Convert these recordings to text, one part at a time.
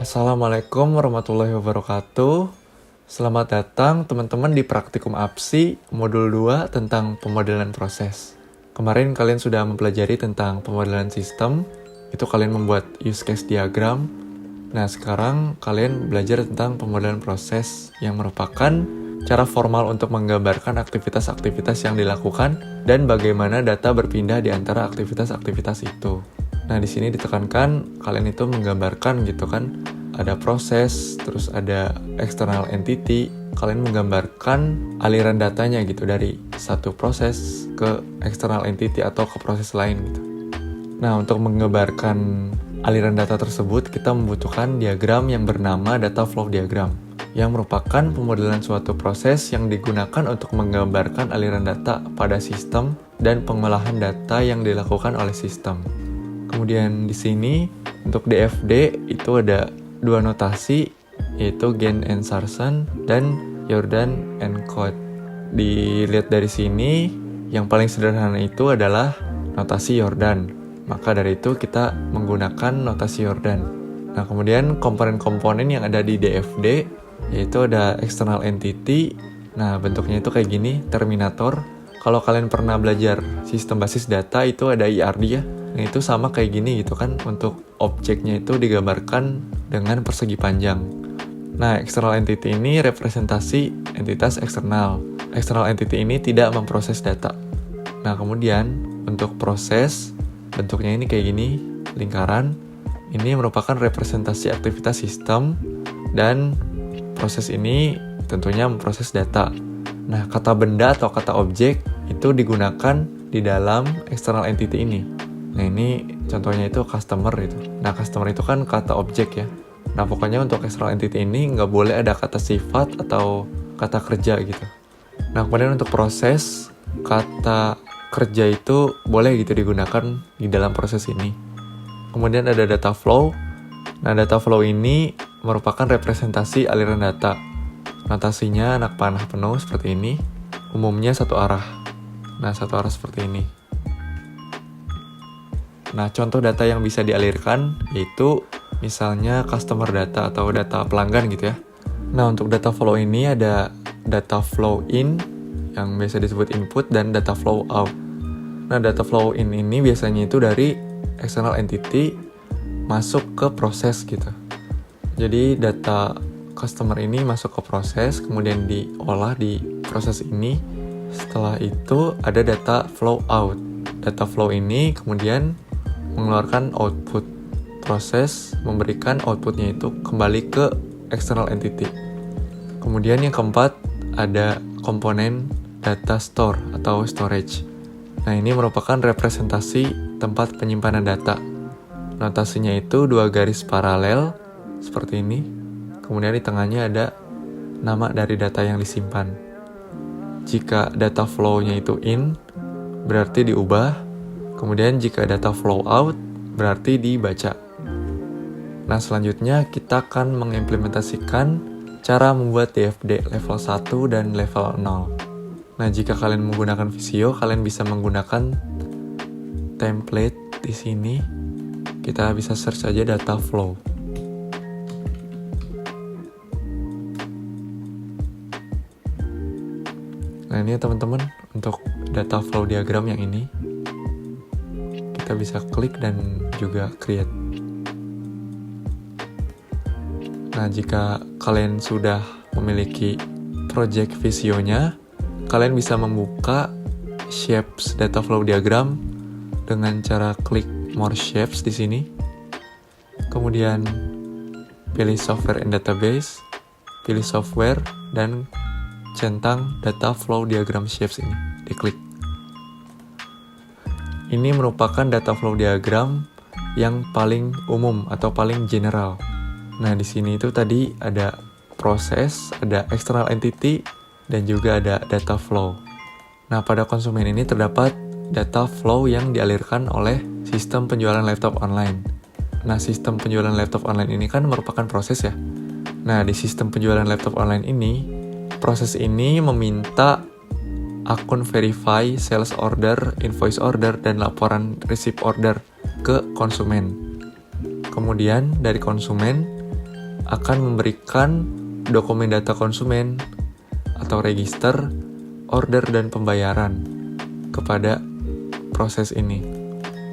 Assalamualaikum warahmatullahi wabarakatuh. Selamat datang teman-teman di Praktikum APSI Modul 2 tentang pemodelan proses. Kemarin kalian sudah mempelajari tentang pemodelan sistem, itu kalian membuat use case diagram. Nah, sekarang kalian belajar tentang pemodelan proses yang merupakan cara formal untuk menggambarkan aktivitas-aktivitas yang dilakukan dan bagaimana data berpindah di antara aktivitas-aktivitas itu. Nah, di sini ditekankan kalian itu menggambarkan gitu kan, ada proses, terus ada external entity, kalian menggambarkan aliran datanya gitu dari satu proses ke external entity atau ke proses lain gitu. Nah, untuk menggambarkan aliran data tersebut, kita membutuhkan diagram yang bernama data flow diagram, yang merupakan pemodelan suatu proses yang digunakan untuk menggambarkan aliran data pada sistem dan pengolahan data yang dilakukan oleh sistem. Kemudian di sini untuk DFD itu ada dua notasi, yaitu Gantt and Sarson dan Jordan and Coate. Dilihat dari sini, yang paling sederhana itu adalah notasi Jordan. Maka dari itu kita menggunakan notasi Jordan. Nah, kemudian komponen-komponen yang ada di DFD yaitu ada external entity. Nah, bentuknya itu kayak gini, terminator. Kalau kalian pernah belajar sistem basis data itu ada IRD ya. Nah, itu sama kayak gini gitu kan, untuk objeknya itu digambarkan dengan persegi panjang. Nah, external entity ini representasi entitas eksternal. External entity ini tidak memproses data. Nah, kemudian untuk proses, bentuknya ini kayak gini, lingkaran. Ini merupakan representasi aktivitas sistem dan proses ini tentunya memproses data. Nah, kata benda atau kata objek itu digunakan di dalam external entity ini. Nah, ini contohnya itu customer itu. Nah, customer itu kan kata objek ya. Nah, pokoknya untuk external entity ini nggak boleh ada kata sifat atau kata kerja gitu. Nah, kemudian untuk proses, kata kerja itu boleh gitu digunakan di dalam proses ini. Kemudian ada data flow. Nah, data flow ini merupakan representasi aliran data. Notasinya anak panah penuh seperti ini. Umumnya satu arah. Nah, satu arah seperti ini. Nah, contoh data yang bisa dialirkan yaitu misalnya customer data atau data pelanggan gitu ya. Nah, untuk data flow ini ada data flow in yang biasa disebut input dan data flow out. Nah, data flow in ini biasanya itu dari external entity masuk ke proses gitu. Jadi data customer ini masuk ke proses, kemudian diolah di proses ini. Setelah itu ada data flow out. Data flow ini kemudian mengeluarkan output. Proses memberikan outputnya itu kembali ke external entity. Kemudian yang keempat ada komponen data store atau storage. Nah, ini merupakan representasi tempat penyimpanan data. Notasinya itu dua garis paralel seperti ini. Kemudian di tengahnya ada nama dari data yang disimpan. Jika data flow-nya itu in, berarti diubah. Kemudian jika data flow out, berarti dibaca. Nah, selanjutnya kita akan mengimplementasikan cara membuat DFD level 1 dan level 0. Nah, jika kalian menggunakan Visio, kalian bisa menggunakan template di sini. Kita bisa search aja data flow. Nah, ini ya teman-teman, untuk data flow diagram yang ini. Kita bisa klik dan juga create. Nah, jika kalian sudah memiliki project Visionya, kalian bisa membuka shapes data flow diagram dengan cara klik more shapes di sini. Kemudian pilih software and database, pilih software dan centang data flow diagram shapes ini, diklik. Ini merupakan data flow diagram yang paling umum atau paling general. Nah, di sini itu tadi ada proses, ada external entity, dan juga ada data flow. Nah, pada konsumen ini terdapat data flow yang dialirkan oleh sistem penjualan laptop online. Nah, sistem penjualan laptop online ini kan merupakan proses ya. Nah, di sistem penjualan laptop online ini, proses ini meminta akun verify sales order, invoice order, dan laporan receipt order ke konsumen. Kemudian dari konsumen, akan memberikan dokumen data konsumen atau register, order, dan pembayaran kepada proses ini.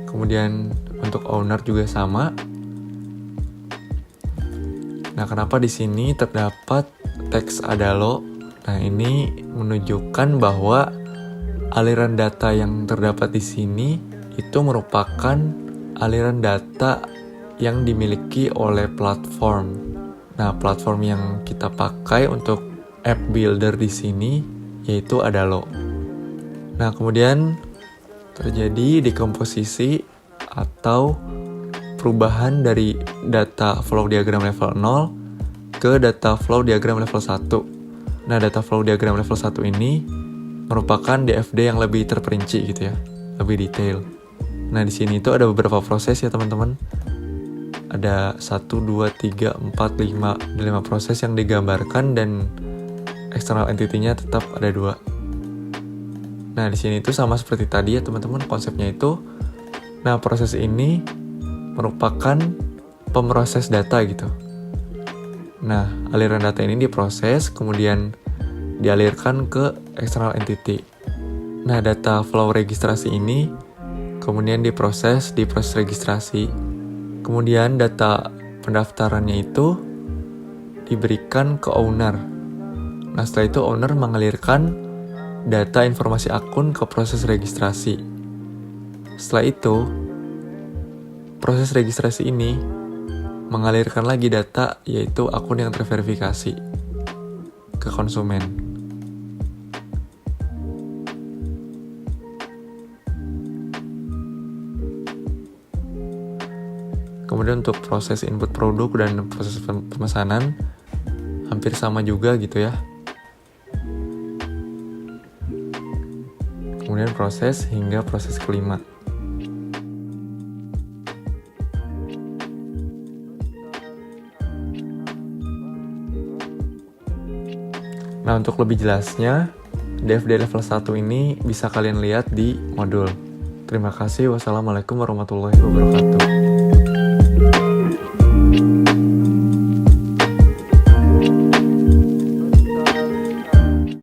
Kemudian untuk owner juga sama. Nah, kenapa di sini terdapat teks adalo? Nah, ini menunjukkan bahwa aliran data yang terdapat di sini itu merupakan aliran data yang dimiliki oleh platform. Nah, platform yang kita pakai untuk app builder di sini yaitu Adalo. Nah, kemudian terjadi dekomposisi atau perubahan dari data flow diagram level 0 ke data flow diagram level 1. Nah, data flow diagram level 1 ini merupakan DFD yang lebih terperinci gitu ya, lebih detail. Nah, di sini itu ada beberapa proses ya teman-teman. Ada 1, 2, 3, 4, 5, 5 proses yang digambarkan dan external entity-nya tetap ada 2. Nah, di sini itu sama seperti tadi ya teman-teman, konsepnya itu. Nah, proses ini merupakan pemroses data gitu. Nah, aliran data ini diproses, kemudian dialirkan ke external entity. Nah, data flow registrasi ini kemudian diproses di proses registrasi. Kemudian data pendaftarannya itu diberikan ke owner. Nah, setelah itu owner mengalirkan data informasi akun ke proses registrasi. Setelah itu, proses registrasi ini mengalirkan lagi data, yaitu akun yang terverifikasi, ke konsumen. Kemudian untuk proses input produk dan proses pemesanan hampir sama juga gitu ya. Kemudian proses hingga proses kelima. Nah, untuk lebih jelasnya, DFD level 1 ini bisa kalian lihat di modul. Terima kasih. Wassalamualaikum warahmatullahi wabarakatuh.